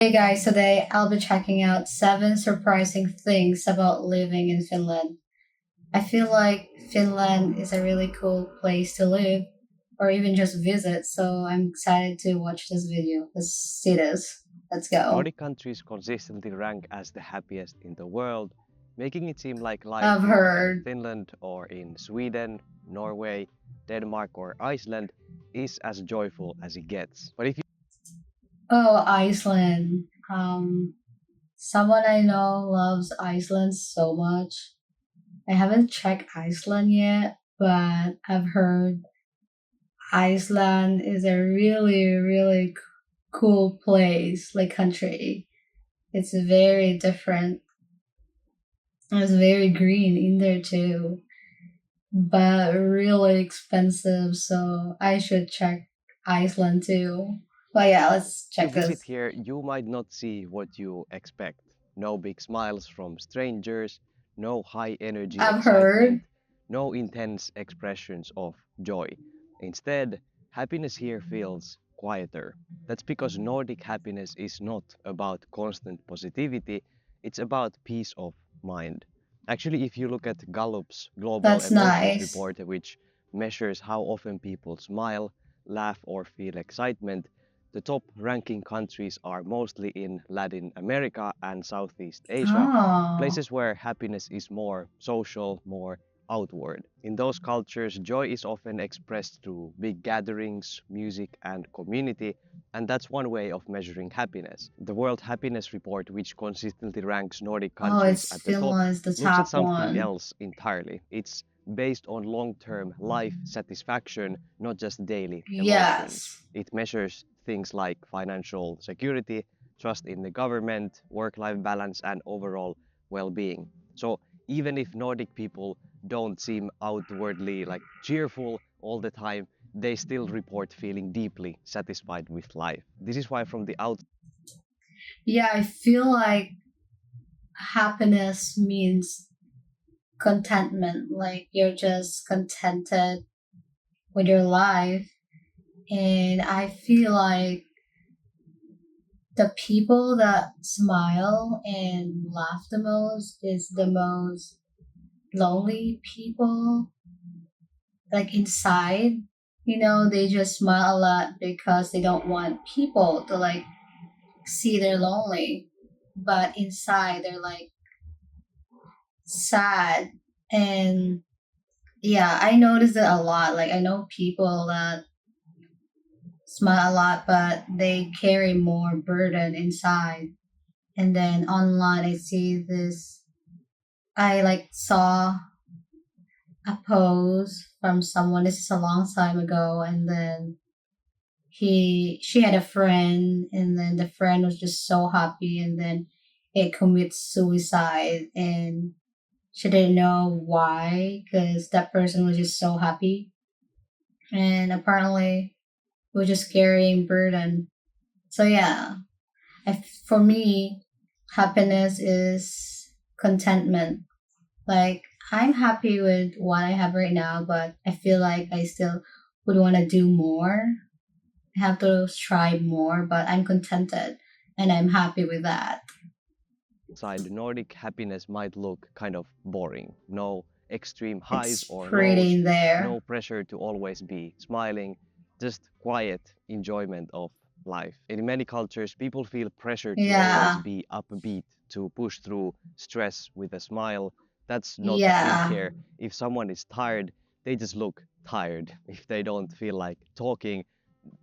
Hey guys, today I'll be checking out 7 surprising things about living in Finland. I feel like Finland is a really cool place to live or even just visit, so I'm excited to watch this video. Let's see this. Let's go. Nordic countries consistently rank as the happiest in the world, making it seem like life I've in heard. Finland or in Sweden, Norway, Denmark, or Iceland is as joyful as it gets. But if you Oh, Iceland. Someone I know loves Iceland so much. I haven't checked Iceland yet, but I've heard Iceland is a really cool place, like country. It's very different. It's very green in there too, but really expensive. So I should check Iceland too. But yeah, let's check visit this. here, you might not see what you expect. No big smiles from strangers, no high energy I've heard. excitement, no intense expressions of joy. Instead, happiness here feels quieter. That's because Nordic happiness is not about constant positivity, it's about peace of mind. Actually, if you look at Gallup's Global That's Emotions nice. report, which measures how often people smile, laugh, or feel excitement, the top ranking countries are mostly in Latin America and Southeast Asia, Oh, places where happiness is more social, more outward. In those cultures, joy is often expressed through big gatherings, music, and community, and that's one way of measuring happiness. The World Happiness Report, which consistently ranks Nordic oh, countries it's at the top, Finland's the looks at top something one. else entirely. It's based on long term life satisfaction, not just daily emotions. Yes. It measures things like financial security, trust in the government, work life balance, and overall well being. So, even if Nordic people don't seem outwardly like cheerful all the time, they still report feeling deeply satisfied with life. This is why, from the outside, Yeah, I feel like happiness means contentment. Like you're just contented with your life. And I feel like the people that smile and laugh the most is the most lonely people. Like inside, they just smile a lot because they don't want people to like see they're lonely. But inside, they're like sad. And yeah, I noticed it a lot. Like I know people that smile a lot, but they carry more burden inside. And then online, I see this. I like saw a post from someone. This is a long time ago, and then she had a friend, and then the friend was just so happy, and then it commits suicide, and she didn't know why because that person was just so happy, and apparently was just carrying burden. So yeah, for me, happiness is contentment. Like I'm happy with what I have right now, but I feel like I still would want to do more. I have to strive more, but I'm contented and I'm happy with that. Nordic happiness might look kind of boring. No extreme highs It's or pretty lows, in there. no pressure to always be smiling, just quiet enjoyment of life. In many cultures, people feel pressured to always Yeah. be upbeat, to push through stress with a smile. That's not a thing Yeah. here. If someone is tired, they just look tired. If they don't feel like talking,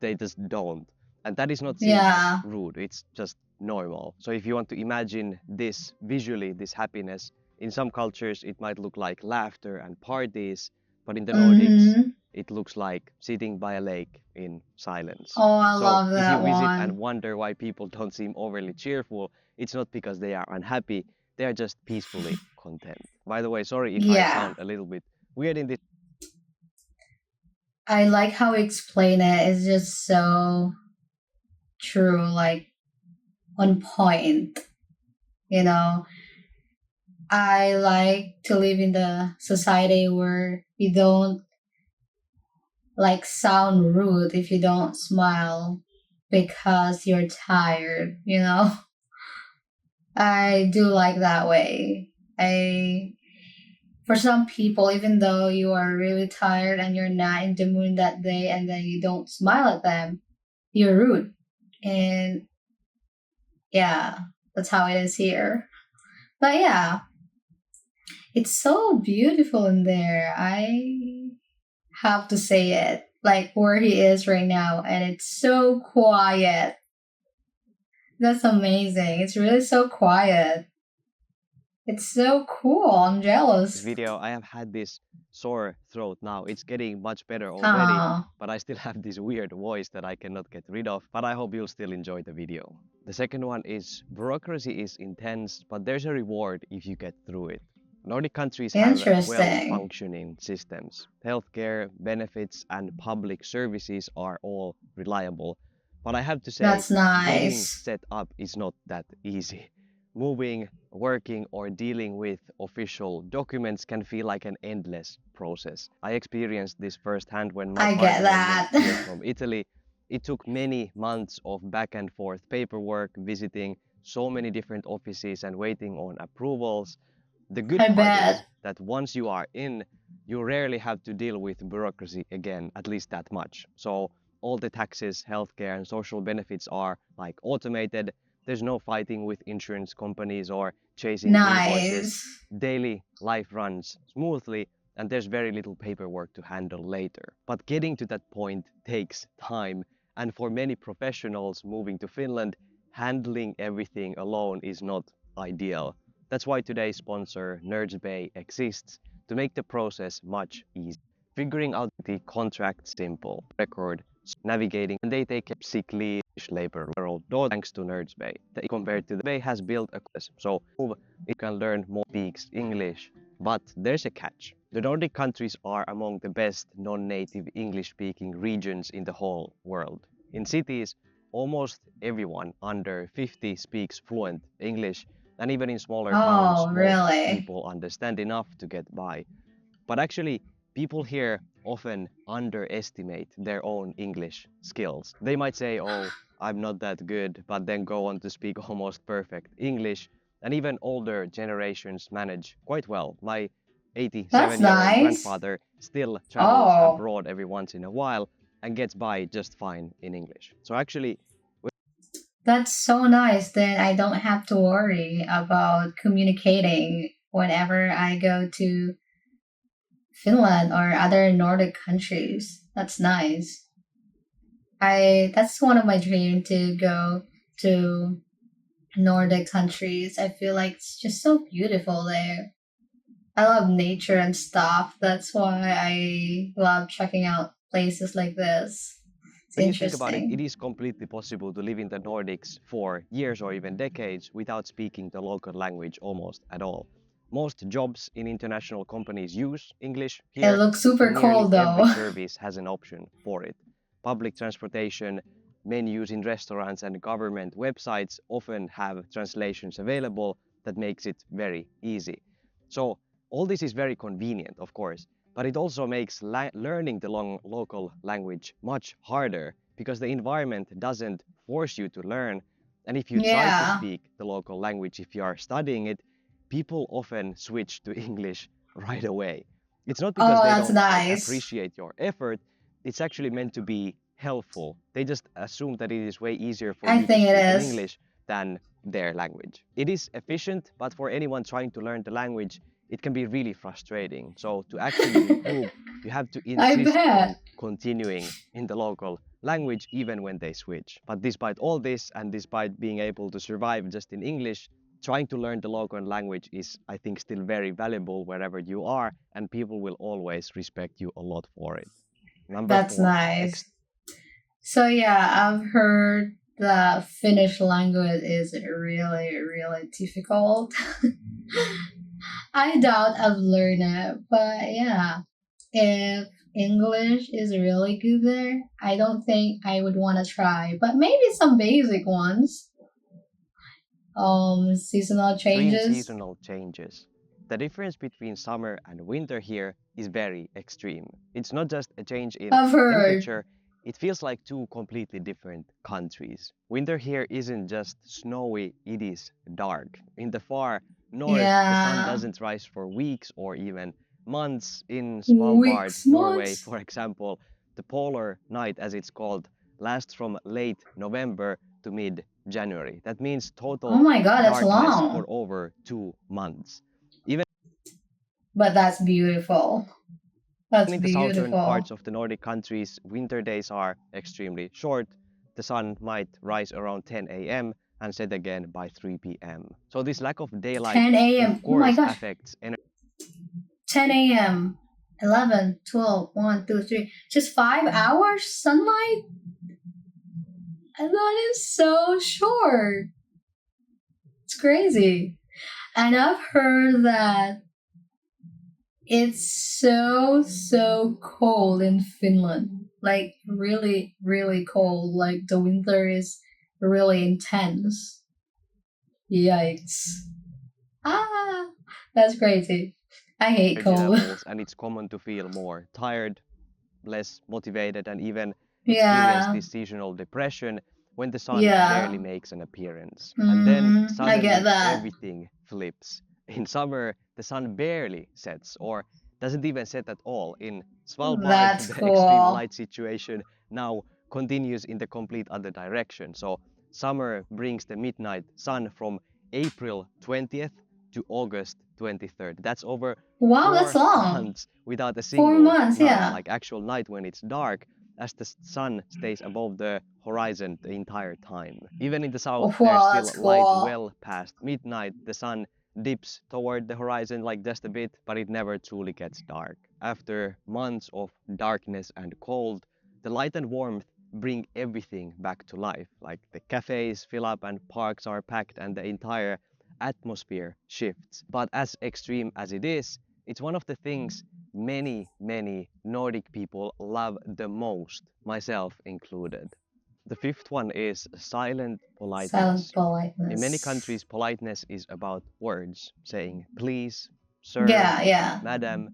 they just don't. And that is not seen as Yeah. rude, it's just normal. So if you want to imagine this visually, this happiness, in some cultures it might look like laughter and parties, but in the Nordics Mm-hmm. it looks like sitting by a lake in silence. Oh, I So love if you that visit and one. wonder why people don't seem overly cheerful, it's not because they are unhappy, they are just peacefully content. By the way, sorry if I Yeah. sound a little bit weird in this. I like how you explain it. It's just so true, like on point. You know, I like to live in the society where you don't like sound rude if you don't smile because you're tired, you know? I do like that way. I For some people, even though you are really tired and you're not in the mood that day and then you don't smile at them, you're rude. And yeah, that's how it is here. But yeah, it's so beautiful in there. I have to say it. Like where he is right now, and it's so quiet. That's amazing. It's really so quiet. It's so cool. I'm This jealous. video, I have had this sore throat now. It's getting much better already, Oh, but I still have this weird voice that I cannot get rid of. But I hope you'll still enjoy the video. The second one is bureaucracy is intense, but there's a reward if you get through it. Nordic countries have interesting. well-functioning systems. Healthcare, benefits, and public services are all reliable. But I have to say, That's getting nice. set up is not that easy. Moving, working, or dealing with official documents can feel like an endless process. I experienced this firsthand when my I get partner moved here that. from Italy. It took many months of back and forth paperwork, visiting so many different offices and waiting on approvals. The good I part is bet. that once you are in, you rarely have to deal with bureaucracy again, at least that much. So all the taxes, healthcare, and social benefits are like automated. There's no fighting with insurance companies or chasing invoices. Nice. Daily life runs smoothly, and there's very little paperwork to handle later. But getting to that point takes time, and for many professionals moving to Finland, handling everything alone is not ideal. That's why today's sponsor, Nerds Bay, exists to make the process much easier. Figuring out the contract simple, record, navigating, and they take sick leave, labor, rural, thanks to Nerds Bay. Compared to the Bay has built a course, so move, it can learn more speaks English. But there's a catch. The Nordic countries are among the best non-native English-speaking regions in the whole world. In cities, almost everyone under 50 speaks fluent English, and even in smaller towns, Oh, most really? people understand enough to get by. But actually, people here often underestimate their own English skills. They might say, oh, I'm not that good, but then go on to speak almost perfect English. And even older generations manage quite well. My That's 87-year-old nice. grandfather still travels Oh, abroad every once in a while and gets by just fine in English. So actually, that's so nice. Then I don't have to worry about communicating whenever I go to Finland or other Nordic countries. That's nice. That's one of my dreams to go to Nordic countries. I feel like it's just so beautiful there. I love nature and stuff. That's why I love checking out places like this. It's when you think about it, it interesting. is completely possible to live in the Nordics for years or even decades without speaking the local language almost at all. Most jobs in international companies use English It here, looks and super nearly cool every though. service has an option for it. Public transportation, menus in restaurants, and government websites often have translations available that makes it very easy. So all this is very convenient, of course, but it also makes learning the local language much harder because the environment doesn't force you to learn. And if you try to Yeah. speak the local language, if you are studying it, people often switch to English right away. It's not because Oh, they that's don't like nice. appreciate your effort, it's actually meant to be helpful. They just assume that it is way easier for I you to think it speak in is. English than their language. It is efficient, but for anyone trying to learn the language, it can be really frustrating. So to actually improve, you have to I insist on bet. continuing in the local language even when they switch. But despite all this and despite being able to survive just in English, trying to learn the local language is, I think, still very valuable wherever you are, and people will always respect you a lot for it. Number That's four, nice. So yeah, I've heard the Finnish language is really, really difficult. I doubt I've learned it, but yeah, if English is really good there, I don't think I would want to try. But maybe some basic ones. Seasonal extreme changes. seasonal changes. The difference between summer and winter here is very extreme. It's not just a change in I've heard. temperature, It feels like two completely different countries. Winter here isn't just snowy, it is dark. In the far north, the sun Yeah. doesn't rise for weeks or even months. In Svalbard, Weeks, Norway, months. for example, the polar night, as it's called, lasts from late November to mid January. That means Oh total my god, that's darkness for long. over 2 months. Even But that's beautiful. That's in the southern parts beautiful. of the Nordic countries, winter days are extremely short. The sun might rise around 10 a.m. and set again by 3 p.m. So this lack of daylight, 10 of a.m. Oh my course, god. affects energy. 10 a.m. 11, 12, 1, 2, 3. Just 5 hours sunlight? And that is so short. It's crazy. And I've heard that it's so cold in Finland. Like really, really cold. Like the winter is really intense. Yikes. Ah, that's crazy. I hate cold. Levels, and it's common to feel more tired, less motivated, and even experience Yeah, this seasonal depression when the sun barely yeah. makes an appearance. And then I get suddenly that. everything flips. In summer, the sun barely sets or doesn't even set at all. In Svalbard, That's the extreme cool. light situation now continues in the complete other direction. So summer brings the midnight sun from April 20th to August 23rd. That's over Wow, that's four long. months without a Four single months, night, yeah. like actual night when it's dark, as the sun stays above the horizon the entire time. Even in the south, there's Wow, still that's light cool. well past midnight. The sun dips toward the horizon like just a bit, but it never truly gets dark. After months of darkness and cold, the light and warmth bring everything back to life. Like the cafes fill up and parks are packed and the entire atmosphere shifts. But as extreme as it is, it's one of the things many Nordic people love the most, myself included. The fifth one is silent Silent politeness. In many politeness. countries, politeness is about words, saying please, sir, Yeah, yeah. madam,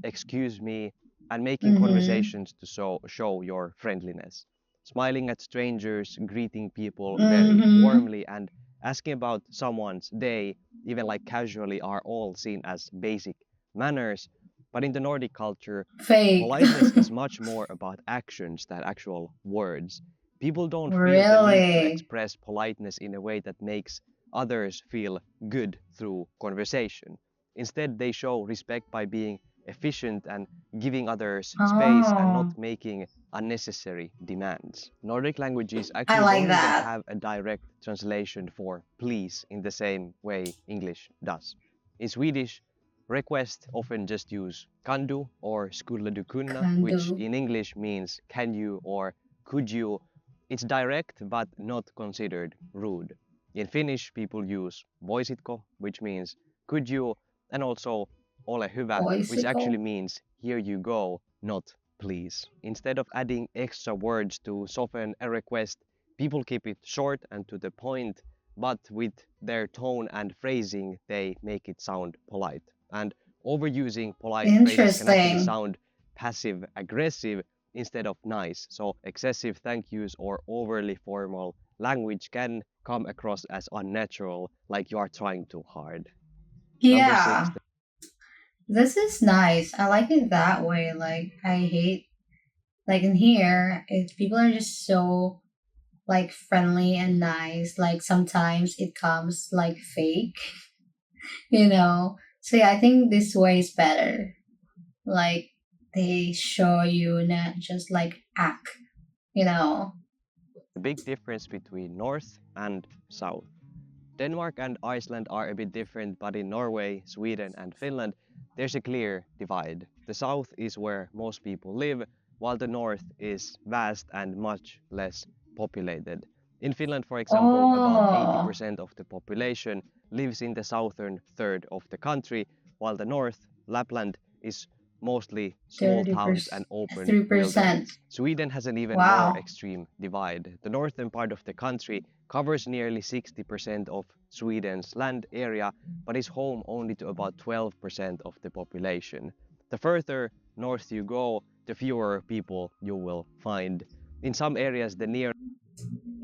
excuse me, and making Mm-hmm. conversations to show your friendliness. Smiling at strangers, greeting people very Mm-hmm. warmly, and asking about someone's day, even like casually, are all seen as basic manners. But in the Nordic culture, Fake. politeness is much more about actions than actual words. People don't feel the need to Really? express politeness in a way that makes others feel good through conversation. Instead, they show respect by being efficient and giving others space and not Oh, making unnecessary demands. Nordic languages I actually like don't even that. have a direct translation for please in the same way English does. In Swedish, requests often just use kan du or skulle du kunna, Can which do. in English means can you or could you. It's direct but not considered rude. In Finnish, people use voisitko, which means could you, and also ole hyvä, which actually Bicycle. means here you go, not please. Instead of adding extra words to soften a request, people keep it short and to the point, but with their tone and phrasing, they make it sound polite. And overusing polite phrases can actually Interesting. sound passive aggressive instead of nice. So excessive thank yous or overly formal language can come across as unnatural, like you are trying too hard. Number six, Yeah. This is nice. I like it that way. Like I hate like in here, people are just so like friendly and nice. Like sometimes it comes like fake, you know. So yeah, I think this way is better. Like they show you not just like act, you know. the big difference between North and South. Denmark and Iceland are a bit different, but in Norway, Sweden, and Finland, there's a clear divide. The south is where most people live, while the north is vast and much less populated. In Finland, for example, about Oh, 80% of the population lives in the southern third of the country, while the north, Lapland, is mostly small towns 30%, and open 3%. wilderness. Sweden has an even more Wow. extreme divide. The northern part of the country covers nearly 60% of Sweden's land area, but is home only to about 12% of the population. The further north you go, the fewer people you will find. In some areas, the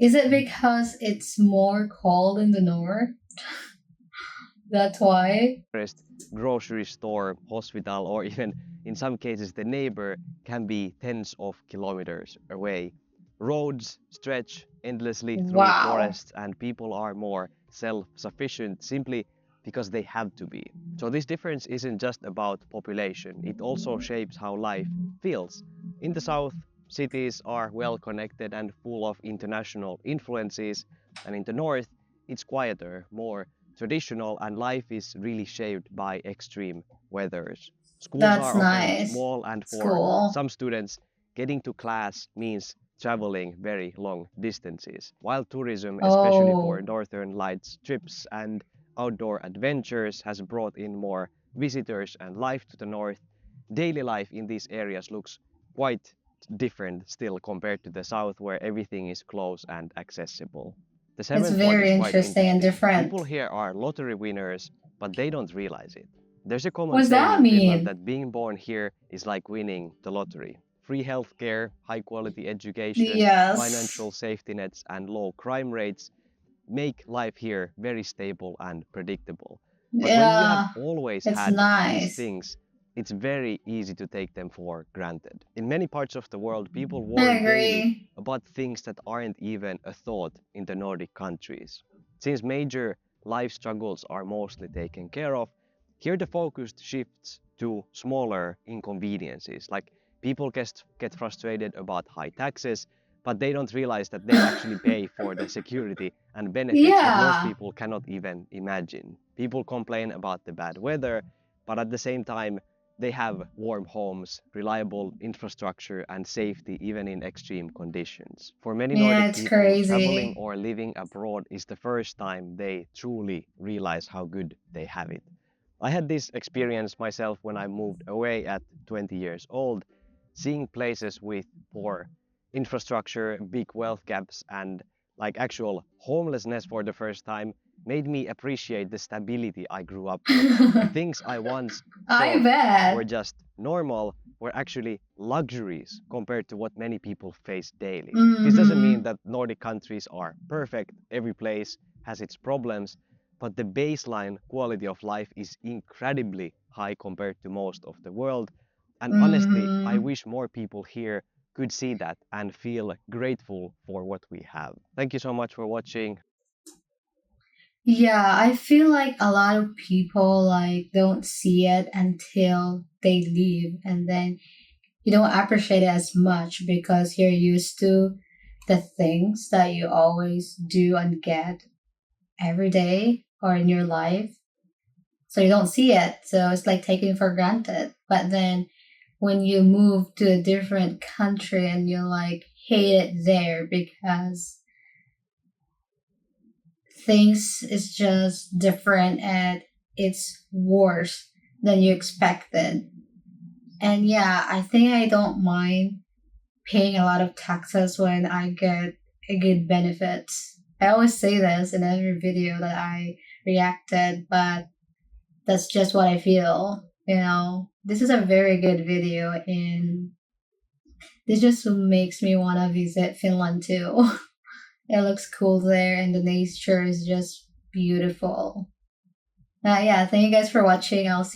Is it because it's more cold in the north? That's why? nearest grocery store, hospital, or even in some cases, the neighbor can be tens of kilometers away. Roads stretch endlessly through Wow. forests, and people are more self sufficient simply because they have to be. So, this difference isn't just about population, it also shapes how life feels. In the south, cities are well connected and full of international influences, and in the north, it's quieter, more traditional, and life is really shaped by extreme weathers. Schools That's are often nice. small, and It's for cool. some students, getting to class means traveling very long distances. While tourism, especially for Oh, northern lights trips and outdoor adventures, has brought in more visitors and life to the north, daily life in these areas looks quite different still compared to the south, where everything is close and accessible. The it's seventh one very is quite interesting and interesting. different. People here are lottery winners, but they don't realize it. There's a common What's saying that in Finland mean? that being born here is like winning the lottery. Free healthcare, high quality education, Yes. financial safety nets, and low crime rates make life here very stable and predictable. But when you have Yeah, always it's had these nice. things, it's very easy to take them for granted. In many parts of the world, people I worry daily agree. about things that aren't even a thought in the Nordic countries. Since major life struggles are mostly taken care of, here the focus shifts to smaller inconveniences. Like people get frustrated about high taxes, but they don't realize that they actually pay for the security and benefits that most Yeah. people cannot even imagine. People complain about the bad weather, but at the same time, they have warm homes, reliable infrastructure, and safety even in extreme conditions. For many Yeah, Nordic it's people, traveling crazy. or living abroad is the first time they truly realize how good they have it. I had this experience myself when I moved away at 20 years old, seeing places with poor infrastructure, big wealth gaps, and like actual homelessness for the first time made me appreciate the stability I grew up with. The things I once I thought were bet. just normal were actually luxuries compared to what many people face daily. This doesn't mean Mm-hmm. that Nordic countries are perfect, every place has its problems, but the baseline quality of life is incredibly high compared to most of the world. And honestly, I Mm-hmm. wish more people here could see that and feel grateful for what we have. Thank you so much for watching. Yeah, I feel like a lot of people like don't see it until they leave, and then you don't appreciate it as much because you're used to the things that you always do and get every day or in your life. So you don't see it. So it's like taken for granted. But then when you move to a different country and you like hate it there because things is just different and it's worse than you expected. And yeah, I think I don't mind paying a lot of taxes when I get a good benefits. I always say this in every video that I reacted, but that's just what I feel. You know, this is a very good video, and this just makes me want to visit Finland too. It looks cool there, and the nature is just beautiful. Yeah, thank you guys for watching. I'll see